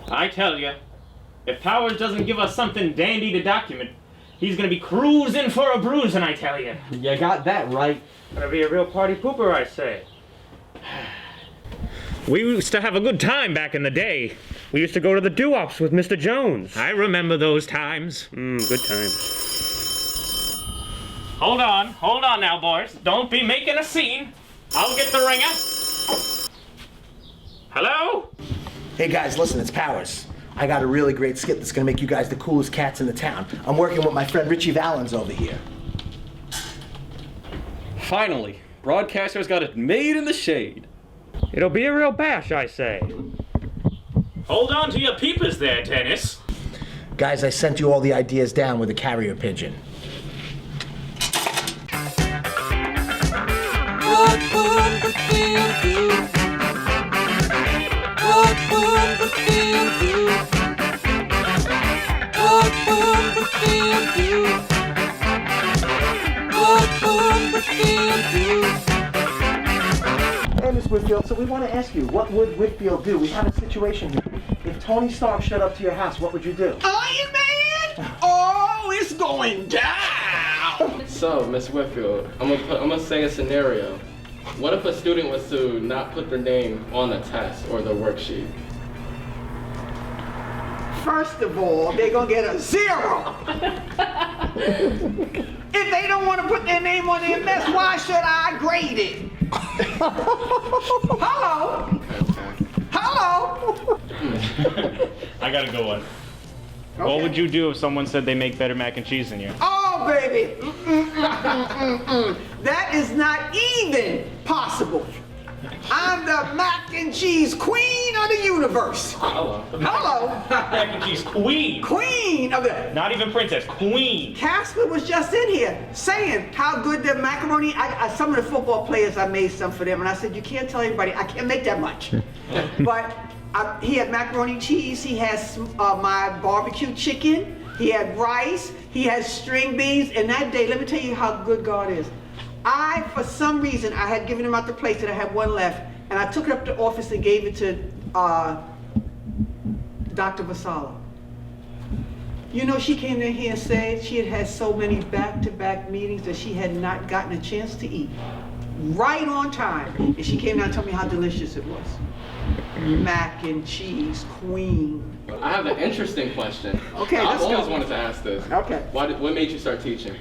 I tell you, if Powers doesn't give us something dandy to document, he's gonna be cruising for a bruising, I tell you. You got that right. Gonna be a real party pooper, I say. We used to have a good time back in the day. We used to go to the doo-wops with Mr. Jones. I remember those times. Good times. Hold on now, boys. Don't be making a scene. I'll get the ringer. Hello? Hey guys, listen, it's Powers. I got a really great skit that's gonna make you guys the coolest cats in the town. I'm working with my friend Richie Valens over here. Finally, broadcaster's got it made in the shade. It'll be a real bash, I say. Hold on to your peepers there, Dennis. Guys, I sent you all the ideas down with a carrier pigeon. Hey, Miss Whitfield, so we want to ask you, what would Whitfield do? We have a situation here. If Tony Stark showed up to your house, what would you do? Iron Man? Oh, it's going down! So, Miss Whitfield, I'm gonna say a scenario. What if a student was to not put their name on the test or the worksheet? First of all, they're gonna get a 0. If they don't want to put their name on their mess, why should I grade it? Hello? Hello? I gotta go on. Okay. What would you do if someone said they make better mac and cheese than you? Oh, baby. That is not even possible. I'm the mac and cheese queen of the universe. Hello. Hello? Mac and cheese queen. Queen of the... Not even princess, queen. Casper was just in here saying how good the macaroni. Some of the football players, I made some for them, and I said, you can't tell everybody, I can't make that much. But he had macaroni and cheese, he has my barbecue chicken, he had rice, he had string beans, and that day, let me tell you how good God is. For some reason, I had given him out the plate and I had one left, and I took it up to the office and gave it to Dr. Vasala. You know, she came in here and said she had had so many back-to-back meetings that she had not gotten a chance to eat. Right on time. And she came down and told me how delicious it was. Mac and cheese queen. I have an interesting question. Okay, I've let's go. always wanted to ask this. Okay. What made you start teaching?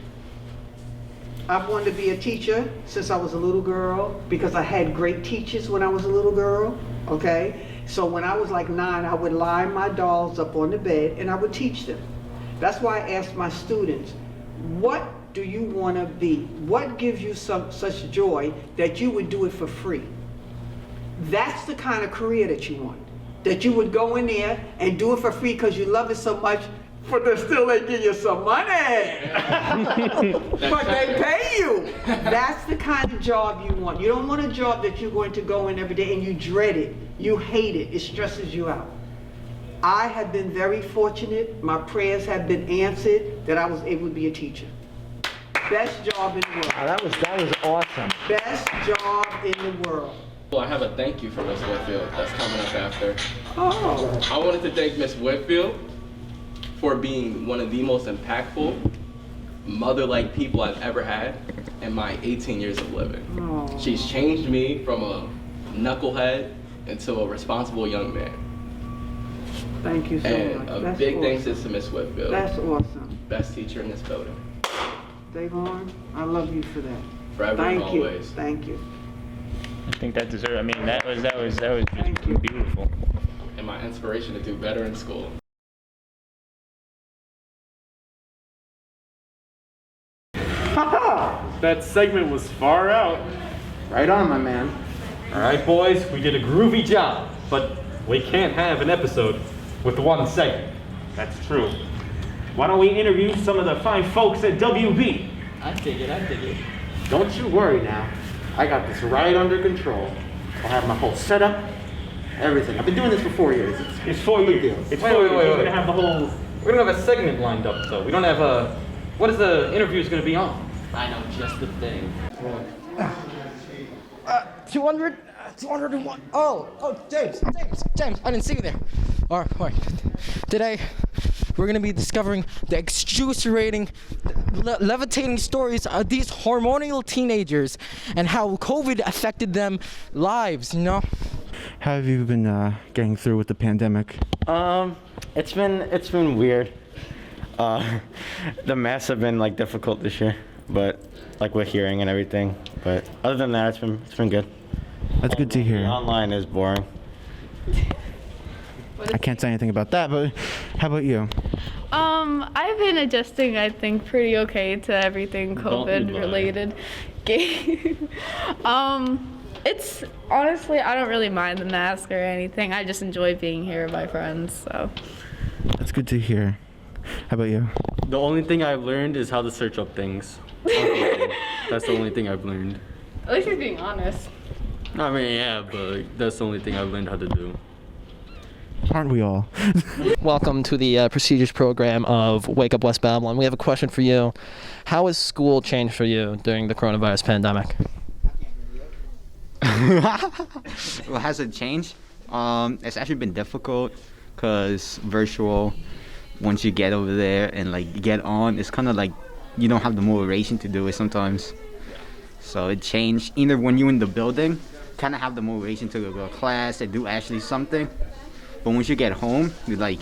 I've wanted to be a teacher since I was a little girl because I had great teachers when I was a little girl, okay? So when I was like 9, I would line my dolls up on the bed and I would teach them. That's why I asked my students, what do you want to be? What gives you such joy that you would do it for free? That's the kind of career that you want. That you would go in there and do it for free because you love it so much, but they give you some money. But they pay you. That's the kind of job you want. You don't want a job that you're going to go in every day and you dread it. You hate it. It stresses you out. I have been very fortunate. My prayers have been answered that I was able to be a teacher. Best job in the world. Wow, that was awesome. Best job in the world. Well, I have a thank you for Miss Whitfield that's coming up after. Oh. I wanted to thank Miss Whitfield for being one of the most impactful, mother-like people I've ever had in my 18 years of living. Oh. She's changed me from a knucklehead into a responsible young man. Thank you so And much. a That's big awesome. thanks is to Miss Whitfield. That's awesome. Best teacher in this building. Davon, I love you for that. Forever and Thank you. always. Thank you. I think that deserves, I mean, that was Thank you. beautiful. And my inspiration to do better in school. That segment was far out. Right on, my man. All right, boys, we did a groovy job, but we can't have an episode with one segment. That's true. Why don't we interview some of the fine folks at WB? I dig it. Don't you worry now. I got this right under control. I'll have my whole setup, everything. I've been doing this for 4 years. It's 4 years. It's 4 years. We're gonna have the whole. We're gonna have a segment lined up, though. We don't have a. What is the interview gonna be on? I know just the thing. 200? 201. Oh, James, I didn't see you there. Alright, today we're gonna be discovering the excruciating, levitating stories of these hormonal teenagers and how COVID affected them lives, you know? How have you been getting through with the pandemic? It's been weird. The masks have been like difficult this year, but like with hearing and everything. But other than that, it's been good. That's good to hear. Online is boring. I can't say anything about that, but how about you? I've been adjusting, I think, pretty okay to everything COVID related. It's honestly, I don't really mind the mask or anything. I just enjoy being here with my friends, so. That's good to hear. How about you? The only thing I've learned is how to search up things. That's the only thing I've learned. At least he's being honest. I mean, yeah, but that's the only thing I've learned how to do. Aren't we all? Welcome to the procedures program of Wake Up West Babylon. We have a question for you. How has school changed for you during the coronavirus pandemic? Well, has it changed? It's actually been difficult because virtual, once you get over there and like get on, it's kind of like you don't have the motivation to do it sometimes. So it changed. Either when you're in the building, kind of have the motivation to go to class and do actually something. But once you get home, you like,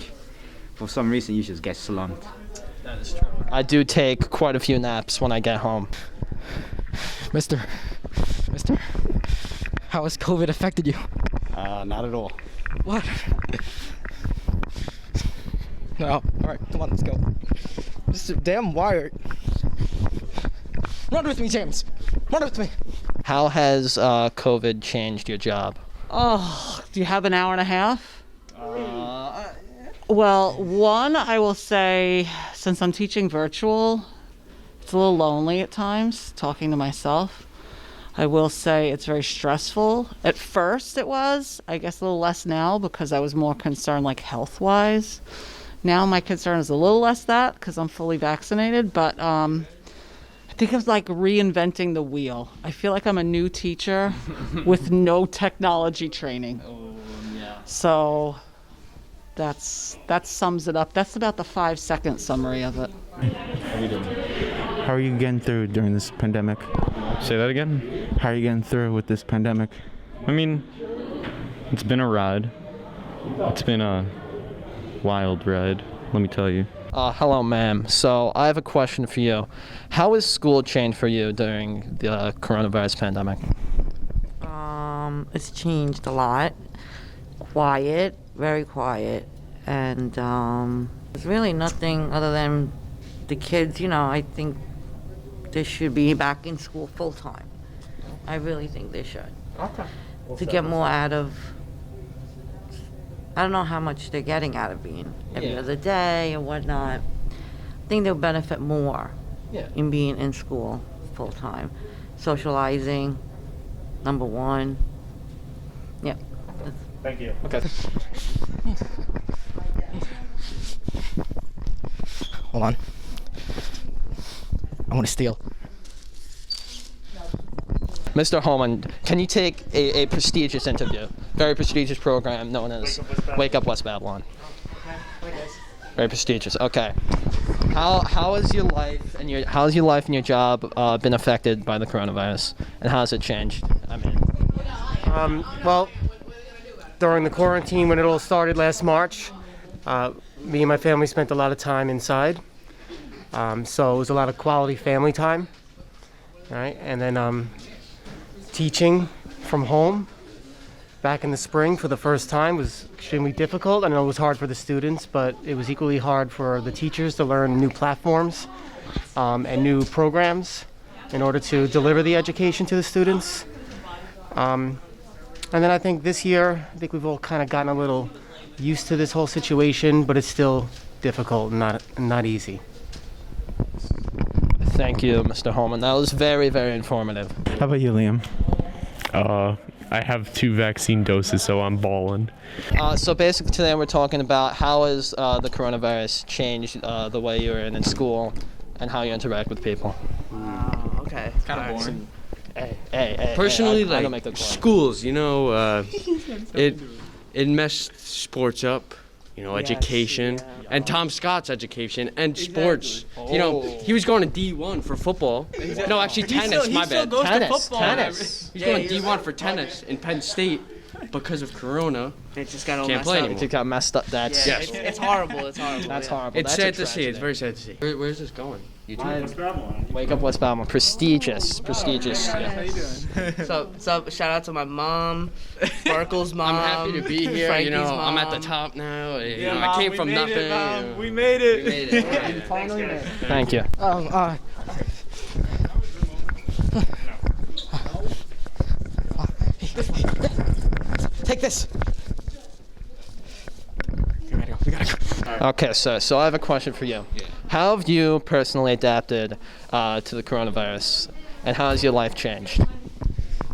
for some reason, you just get slumped. That is true. I do take quite a few naps when I get home. Mister, how has COVID affected you? Not at all. What? No. All right, come on, let's go. This is damn wired. Run with me, James. Run with me. How has COVID changed your job? Oh, do you have an hour and a half? Well, one, I will say, since I'm teaching virtual, it's a little lonely at times, talking to myself. I will say it's very stressful. At first it was, I guess a little less now because I was more concerned like health-wise. Now my concern is a little less that because I'm fully vaccinated, but I think it's like reinventing the wheel. I feel like I'm a new teacher with no technology training. Oh, yeah. So that sums it up. That's about the 5-second summary of it. How are you getting through during this pandemic? Say that again? How are you getting through with this pandemic? I mean, it's been a ride. It's been a wild ride, let me tell you. Hello, ma'am. So I have a question for you. How has school changed for you during the coronavirus pandemic? It's changed a lot. Quiet, very quiet, and there's really nothing other than the kids. You know, I think they should be back in school full time. I really think they should. Okay. To get more out of. I don't know how much they're getting out of being every other day and whatnot. I think they'll benefit more in being in school full time. Socializing, number one. Yeah. Thank you. Okay. Hold on. I want to steal. Mr. Holman, can you take a prestigious interview? Very prestigious program known as Wake Up West Babylon. Very prestigious. Okay. How has your life and your job been affected by the coronavirus, and how has it changed? I mean, well, during the quarantine when it all started last March, me and my family spent a lot of time inside. So it was a lot of quality family time. All right, and then teaching from home back in the spring for the first time was extremely difficult. I know it was hard for the students, but it was equally hard for the teachers to learn new platforms and new programs in order to deliver the education to the students. And then I think this year, I think we've all kind of gotten a little used to this whole situation, but it's still difficult and not easy. Thank you, Mr. Holman. That was very, very informative. How about you, Liam? I have 2 vaccine doses, so I'm balling. So basically today we're talking about how has the coronavirus changed the way you're in school and how you interact with people. Okay. It's kind of boring. Hey, Personally, I don't make the call. schools, you know, it messed sports up. you know, education, and Tom Scott's education, and sports. You know, he was going to D1 for football. No, actually tennis, my bad. Tennis. He's going D1 for tennis in Penn State because of Corona. It just got all Can't messed play up. anymore. It got messed up. That's Yes. It's horrible. It's horrible. That's yeah. horrible. It's That's sad a to see. It's tragedy. very sad to see. Where's this going? Wake Up West Baltimore. Prestigious. So shout out to my mom, Sparkle's mom. I'm happy to be here. Frankie's You know, I'm at the mom. top now. You Yeah, know, Mom, I came we from made nothing. it, Mom. you know. We made it. We made it. Yeah. Finally made it. Thank you. Take this. We gotta go. Okay, so I have a question for you. How have you personally adapted to the coronavirus, and how has your life changed?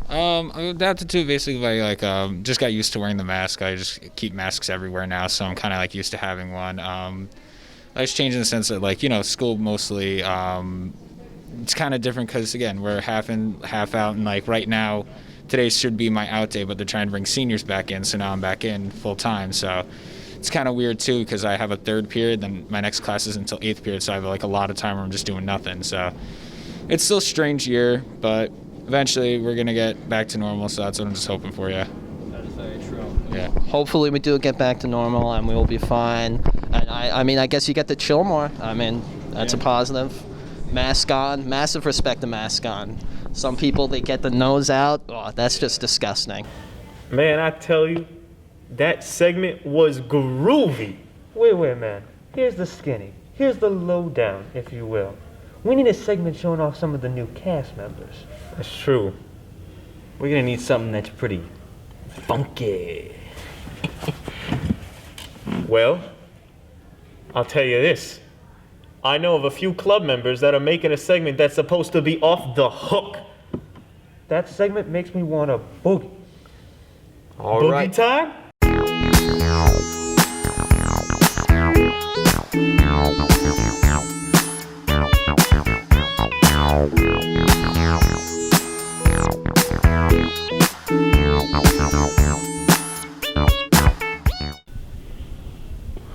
I adapted to it basically by just got used to wearing the mask. I just keep masks everywhere now, so I'm kind of used to having one. Life's changed in the sense that school mostly. It's kind of different because again we're half in, half out, and right now, today should be my out day, but they're trying to bring seniors back in, so now I'm back in full time. So it's kind of weird too because I have a third period, then my next class is until 8th period, so I have a lot of time where I'm just doing nothing. So it's still a strange year, but eventually we're gonna get back to normal. So that's what I'm just hoping for. Yeah. That is very true. Yeah. Hopefully we do get back to normal and we will be fine. And I guess you get to chill more. That's a positive. Mask on, massive respect to mask on. Some people, they get the nose out. Oh, that's just disgusting. Man, I tell you, that segment was groovy. Wait, man. Here's the skinny. Here's the lowdown, if you will. We need a segment showing off some of the new cast members. That's true. We're gonna need something that's pretty funky. Well, I'll tell you this. I know of a few club members that are making a segment that's supposed to be off the hook. That segment makes me want to boogie. All right. Boogie time?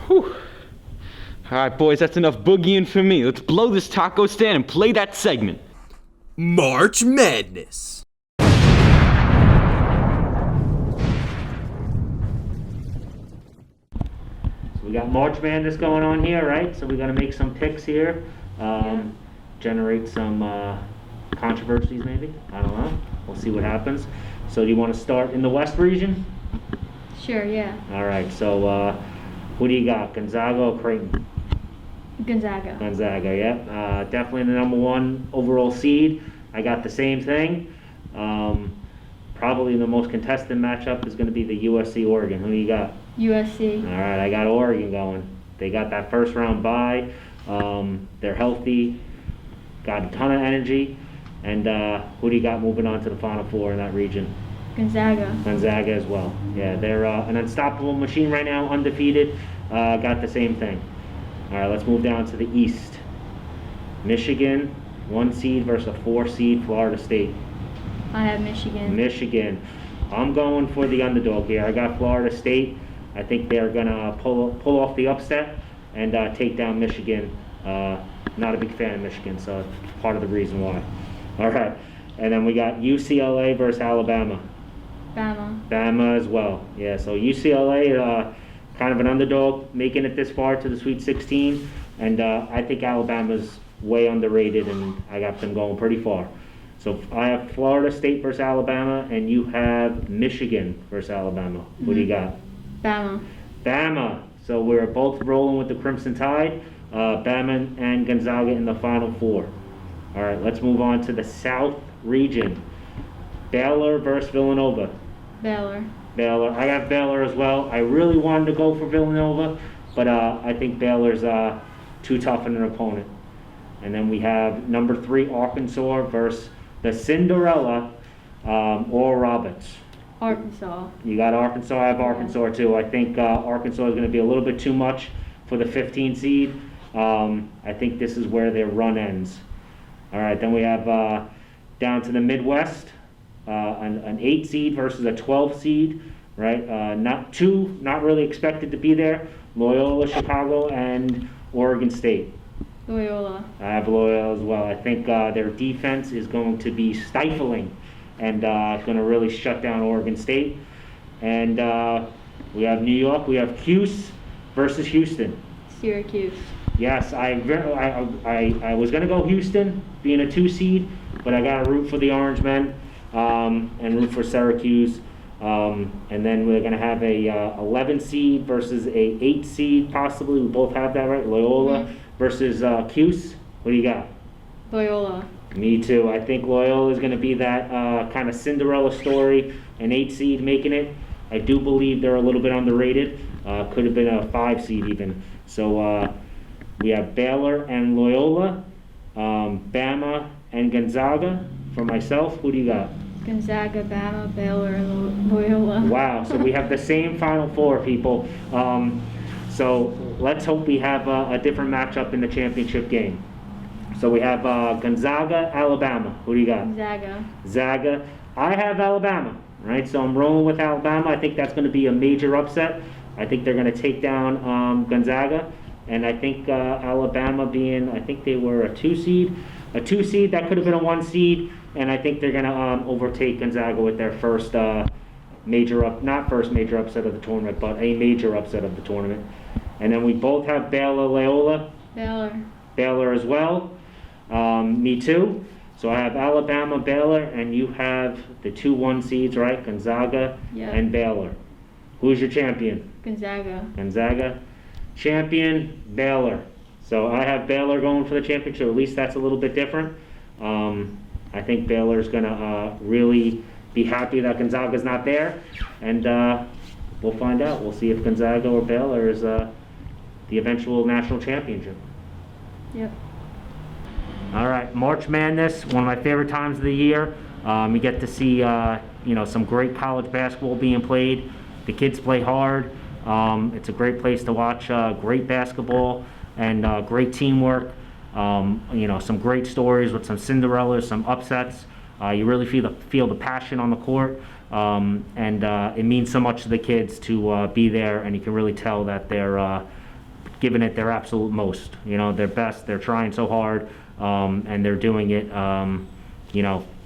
Whew. All right, boys, that's enough boogieing for me. Let's blow this taco stand and play that segment. March Madness. So we got March Madness going on here, right? So we got to make some picks here, generate some controversies maybe. I don't know. We'll see what happens. So do you want to start in the West region? Sure, yeah. All right. So who do you got? Gonzaga or Creighton? Gonzaga. Gonzaga, yeah. Definitely the number one overall seed. I got the same thing. Probably the most contested matchup is going to be the USC Oregon. Who do you got? USC. All right, I got Oregon going. They got that first round bye. They're healthy, got a ton of energy. And who do you got moving on to the Final Four in that region? Gonzaga. Gonzaga as well. Yeah, they're an unstoppable machine right now, undefeated. Got the same thing. All right, let's move down to the East. Michigan, 1 seed versus a 4 seed, Florida State. I have Michigan. Michigan. I'm going for the underdog here. I got Florida State. I think they're gonna pull off the upset and take down Michigan. Not a big fan of Michigan, so it's part of the reason why. All right, and then we got UCLA versus Alabama. Bama. Bama as well. Yeah, so UCLA, kind of an underdog, making it this far to the Sweet 16, and I think Alabama's way underrated, and I got them going pretty far. So I have Florida State versus Alabama, and you have Michigan versus Alabama. What do you got? Bama. Bama. So we're both rolling with the Crimson Tide. Bama and Gonzaga in the Final Four. All right, let's move on to the South region. Baylor versus Villanova. Baylor. Baylor. I got Baylor as well. I really wanted to go for Villanova, but I think Baylor's too tough an opponent. And then we have number 3 Arkansas versus the Cinderella, Oral Roberts. Arkansas. You got Arkansas. I have Arkansas too. I think Arkansas is going to be a little bit too much for the 15 seed. I think this is where their run ends. All right, then we have down to the Midwest, an 8 seed versus a 12 seed, right? Not really expected to be there, Loyola Chicago and Oregon State. Loyola. I have Loyola as well. I think their defense is going to be stifling and going to really shut down Oregon State. And we have New York. We have Cuse versus Houston. Syracuse. Yes, I was going to go Houston, being a 2 seed, but I got to root for the Orange Men and root for Syracuse. And then we're going to have a 11 seed versus a 8 seed, possibly. We both have that, right? Loyola versus Cuse. What do you got? Loyola. Me too. I think Loyola is going to be that kind of Cinderella story, an 8 seed making it. I do believe they're a little bit underrated. Could have been a 5 seed even. So we have Baylor and Loyola, Bama and Gonzaga. For myself, who do you got? Gonzaga, Bama, Baylor, and Loyola. Wow, so we have the same Final Four, people. So let's hope we have a different matchup in the championship game. So we have Gonzaga, Alabama. Who do you got? Gonzaga. Zaga. I have Alabama, right? So I'm rolling with Alabama. I think that's going to be a major upset. I think they're going to take down Gonzaga. And I think Alabama being, I think they were a 2 seed. A 2 seed, that could have been a 1 seed. And I think they're going to overtake Gonzaga with their first not first major upset of the tournament, but a major upset of the tournament. And then we both have Baylor, Loyola. Baylor. Baylor as well. Me too. So I have Alabama, Baylor, and you have the 2 1 seeds, right? Gonzaga and Baylor. Who's your champion? Gonzaga. Gonzaga. Champion, Baylor. So I have Baylor going for the championship. At least that's a little bit different. I think Baylor's going to really be happy that Gonzaga's not there. And we'll find out. We'll see if Gonzaga or Baylor is the eventual national championship. Yep. All right, March Madness, one of my favorite times of the year. You get to see some great college basketball being played. The kids play hard. It's a great place to watch great basketball and great teamwork. Some great stories with some Cinderellas, some upsets. You really feel the passion on the court, and it means so much to the kids to be there, and you can really tell that they're giving it their absolute most. Their best. They're trying so hard, and they're doing it,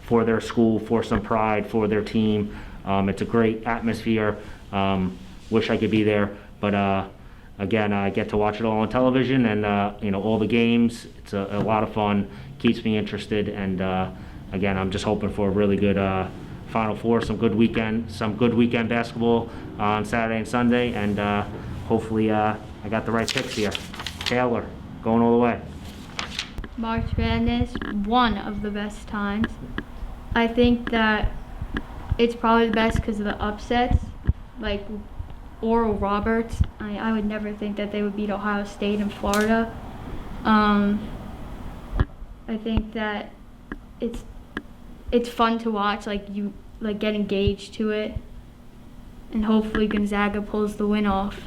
for their school, for some pride, for their team. It's a great atmosphere. Wish I could be there, but again, I get to watch it all on television, and all the games. It's a lot of fun. Keeps me interested, and again, I'm just hoping for a really good Final Four, some good weekend basketball on Saturday and Sunday, and hopefully I got the right picks here. Taylor, going all the way. March Madness, one of the best times. I think that it's probably the best because of the upsets, like Oral Roberts. I would never think that they would beat Ohio State and Florida. I think that it's fun to watch, you get engaged to it, and hopefully Gonzaga pulls the win off.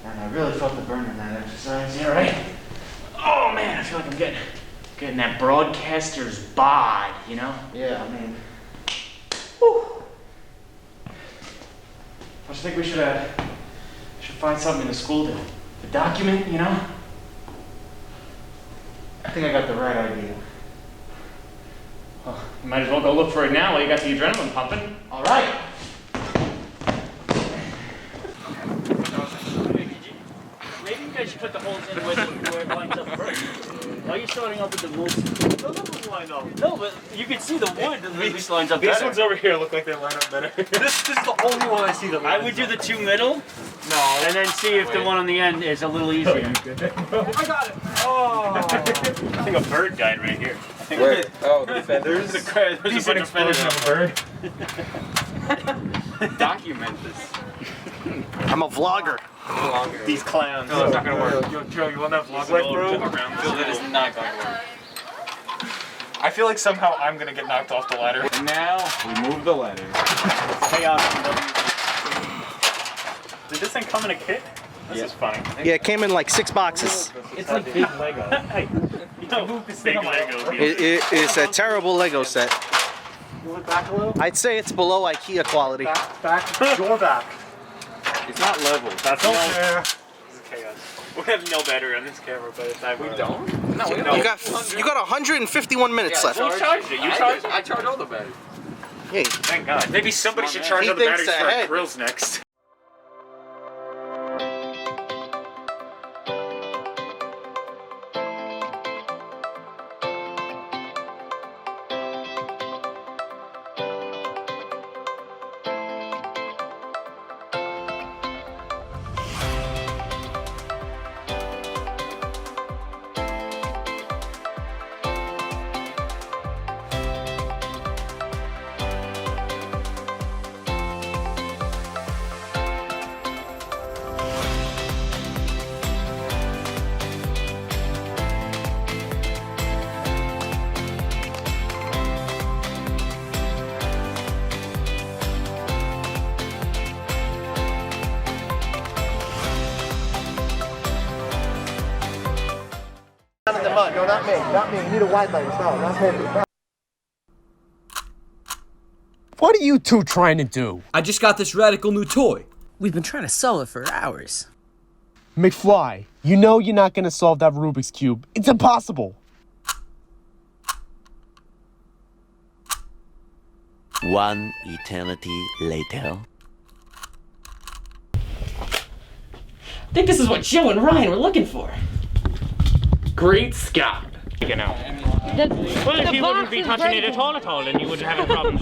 And I really felt the burn in that exercise, yeah, right? Oh man, I feel like I'm getting that broadcaster's bod, Yeah, I mean, whew. just think we should find something in the school to document, you know? I think I got the right idea. Well, you might as well go look for it now while you got the adrenaline pumping. All right. Maybe you guys should put the holes in where it lines up first. Why are you starting up with the moves? Those ones line up. No, but you can see the wood at least lines up These better. ones over here look like they line up better. this is the only one I see that I lines would do up. the two middle. No. And then see if the one on the end is a little easier. I got it. Oh. I think a bird died right here. Where? Oh, the feathers? There's a bunch of feathers on of a bird. Document this. I'm a vlogger. These clowns. No, it's not gonna work. Yo, Joe, you want that vlog Like, bro? That is not going to work. I feel like somehow I'm gonna get knocked off the ladder. And now, we move the ladder. Chaos. Did this thing come in a kit? This is funny. Yeah, it came in like 6 boxes. It's like big Lego. Hey, you can move this thing on my Lego. It is a terrible Lego set. You look back a little? I'd say it's below IKEA quality. Back, your back. It's not level. That's no fair. This is chaos. We have no battery on this camera by the time We don't? No, we You got 151 minutes left. Who charged it? You charged it? I charge all the batteries. Hey, Thank God. Maybe somebody should charge He all the thinks batteries for our ahead. grills next. No, not me. Not me. You need a wide lens. No, not me. What are you two trying to do? I just got this radical new toy. We've been trying to sell it for hours. McFly, you know you're not gonna solve that Rubik's Cube. It's impossible. One eternity later. I think this is what Joe and Ryan were looking for. Great Scott. You know. Well, if you wouldn't be touching it at all, then you wouldn't have any problems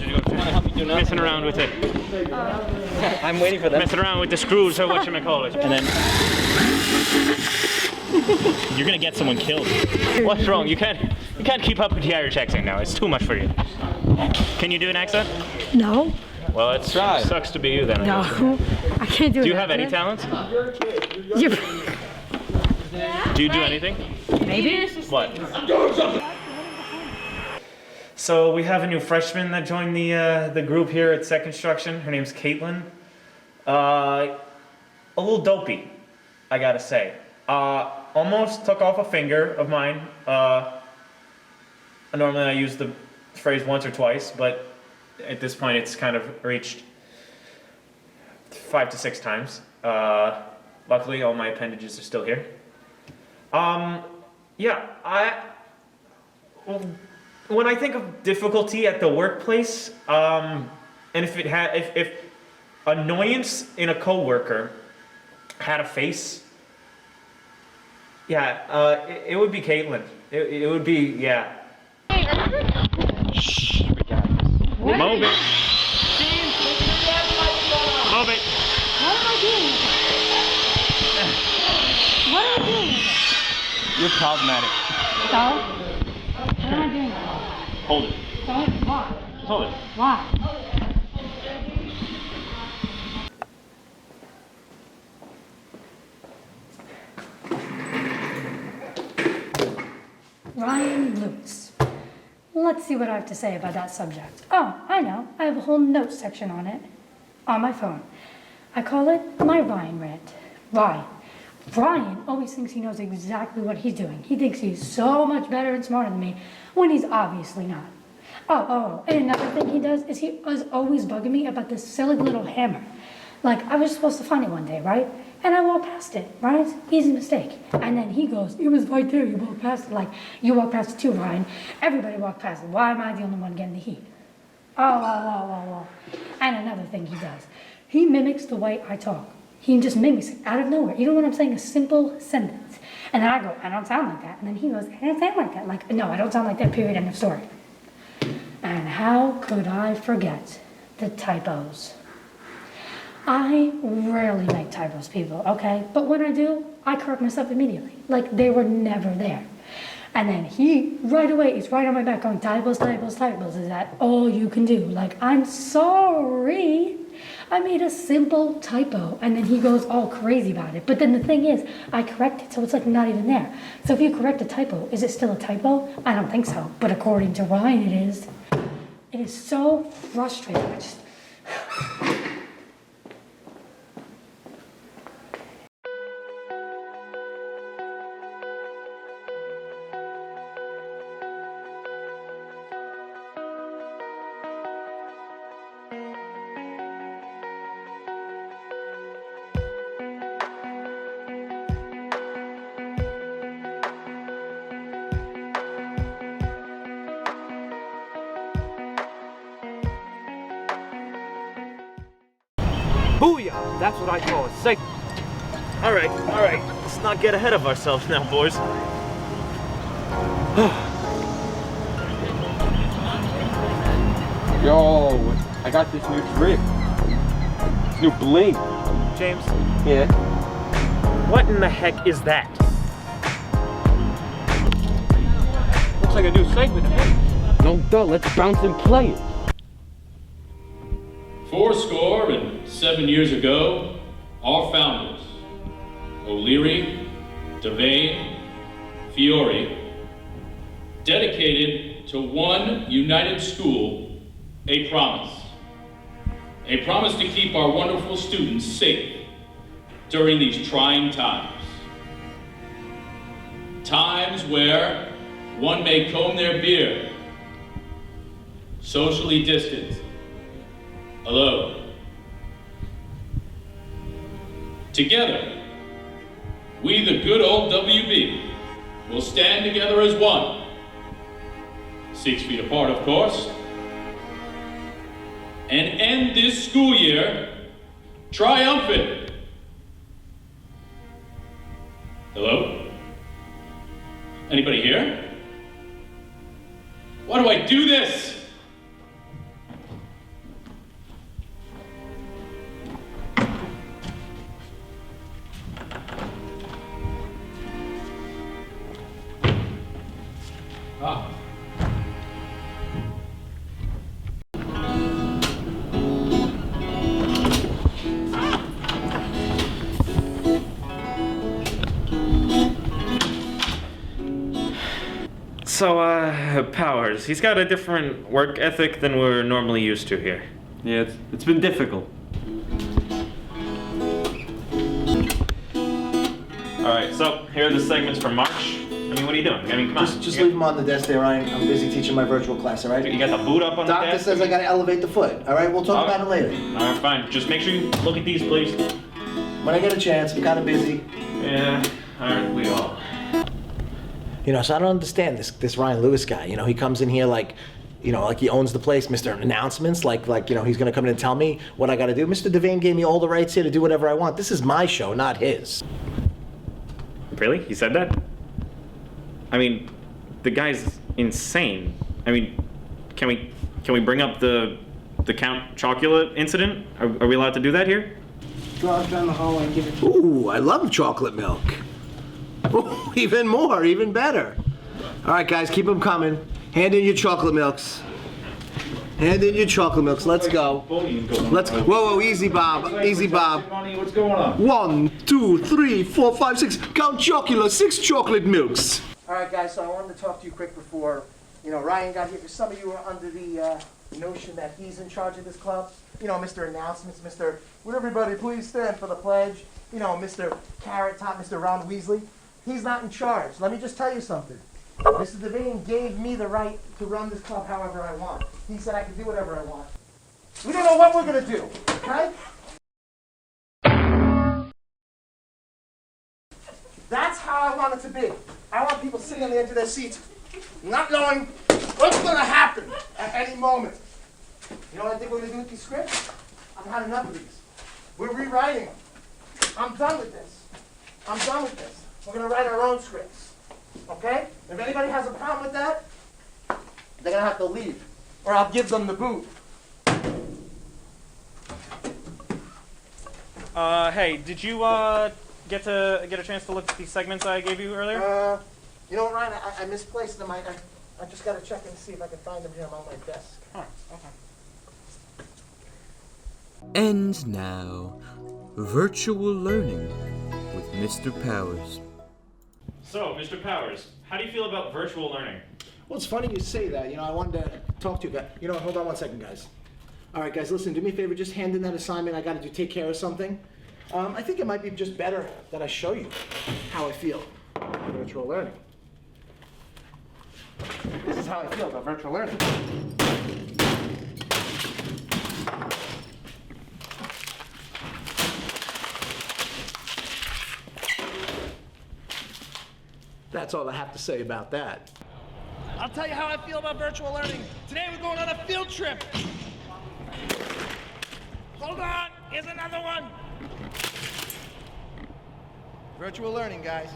messing around with it. I'm waiting for them. Messing around with the screws or whatchamacallit. And then you're gonna get someone killed. What's wrong? You can't keep up with the Irish accent now. It's too much for you. Can you do an accent? No. Well, it sucks to be you then. No, I can't do it. Do you have any talents? Do you do anything? Maybe. What? So we have a new freshman that joined the group here at Second Construction. Her name's Caitlin. A little dopey, I gotta say. Almost took off a finger of mine. Normally I use the phrase once or twice, but at this point it's kind of reached 5 to 6 times. Luckily all my appendages are still here. When I think of difficulty at the workplace, and if annoyance in a coworker had a face, it would be Caitlin. It would be, yeah. Shh, we got this. Move it. Move it. What am I doing? What am I doing? You're problematic. So? What am I doing? Hold it. Don't. Why? Just hold it. Why? Ryan Lutz. Let's see what I have to say about that subject. Oh, I know. I have a whole notes section on it. On my phone. I call it my Ryan rant. Ryan. Ryan always thinks he knows exactly what he's doing. He thinks he's so much better and smarter than me when he's obviously not. And another thing he does is he is always bugging me about this silly little hammer. Like, I was supposed to find it one day, right? And I walked past it, right? Easy mistake. And then he goes, it was right there, you walked past it. Like, you walked past it too, Ryan. Everybody walked past it. Why am I the only one getting the heat? Oh. And another thing he does, he mimics the way I talk. He just mimics it out of nowhere. Even when I'm saying a simple sentence. And then I go, I don't sound like that. And then he goes, I don't sound like that. Like, no, I don't sound like that, period, end of story. And how could I forget the typos? I rarely make typos, people, okay? But when I do, I correct myself immediately. Like, they were never there. And then he, right away, is right on my back going, typos. Is that all you can do? Like, I'm sorry. I made a simple typo. And then he goes all crazy about it. But then the thing is, I correct it, so it's like not even there. So if you correct a typo, is it still a typo? I don't think so. But according to Ryan, it is. It is so frustrating. I just... Booyah! That's what I call a segment. All right. Let's not get ahead of ourselves now, boys. Yo, I got this new trick. This new bling. James? Yeah? What in the heck is that? Looks like a new segment to me. No duh, let's bounce and play it. 7 years ago, our founders, O'Leary, Devane, Fiore, dedicated to one united school a promise. A promise to keep our wonderful students safe during these trying times. Times where one may comb their beard, socially distant, alone. Together, we, the good old WB, will stand together as one. 6 feet apart, of course. And end this school year triumphant. Hello? Anybody here? Why do I do this? So, Powers, he's got a different work ethic than we're normally used to here. Yeah, it's been difficult. Alright, so here are the segments for March. I mean, what are you doing? I mean, come on. Just leave them on the desk there, Ryan. I'm busy teaching my virtual class, all right? You got the boot up on the desk? Doctor says I gotta elevate the foot, all right? We'll talk about it later. Alright, fine. Just make sure you look at these, please. When I get a chance, I'm kind of busy. Yeah, aren't we all? You know, so I don't understand this Ryan Lewis guy. You know, he comes in here like, you know, like he owns the place, Mr. Announcements, like you know, he's gonna come in and tell me what I gotta do. Mr. Devane gave me all the rights here to do whatever I want. This is my show, not his. Really? He said that? I mean, the guy's insane. I mean, can we bring up the Count Chocula incident? Are we allowed to do that here? Drive down the hallway and give it to me. Ooh, I love chocolate milk. Ooh, even more, even better. All right, guys, keep them coming. Hand in your chocolate milks. Hand in your chocolate milks. Let's go. Let's go. Whoa, easy, Bob. Easy, Bob. What's going on? 1, 2, 3, 4, 5, 6. Count Chocula, 6 chocolate milks. All right, guys, so I wanted to talk to you quick before, you know, Ryan got here, because some of you were under the notion that he's in charge of this club. You know, Mr. Announcements, Mr. Would everybody please stand for the pledge? You know, Mr. Carrot Top, Mr. Ron Weasley. He's not in charge. Let me just tell you something. Mr. Devane gave me the right to run this club however I want. He said I could do whatever I want. We don't know what we're going to do, okay? That's how I want it to be. I want people sitting on the edge of their seats, not knowing what's going to happen at any moment. You know what I think we're going to do with these scripts? I've had enough of these. We're rewriting them. I'm done with this. I'm done with this. We're going to write our own scripts. Okay? If anybody has a problem with that, they're going to have to leave. Or I'll give them the boot. Hey, did you get a chance to look at these segments I gave you earlier? You know what, Ryan? I misplaced them. I just got to check and see if I can find them here on my desk. Oh, okay. And now, virtual learning with Mr. Powers. So, Mr. Powers, how do you feel about virtual learning? Well, it's funny you say that. You know, I wanted to talk to you guys. You know, hold on one second, guys. All right, guys, listen, do me a favor. Just hand in that assignment. I got to take care of something. I think it might be just better that I show you how I feel about virtual learning. This is how I feel about virtual learning. That's all I have to say about that. I'll tell you how I feel about virtual learning. Today we're going on a field trip. Hold on, here's another one. Virtual learning, guys.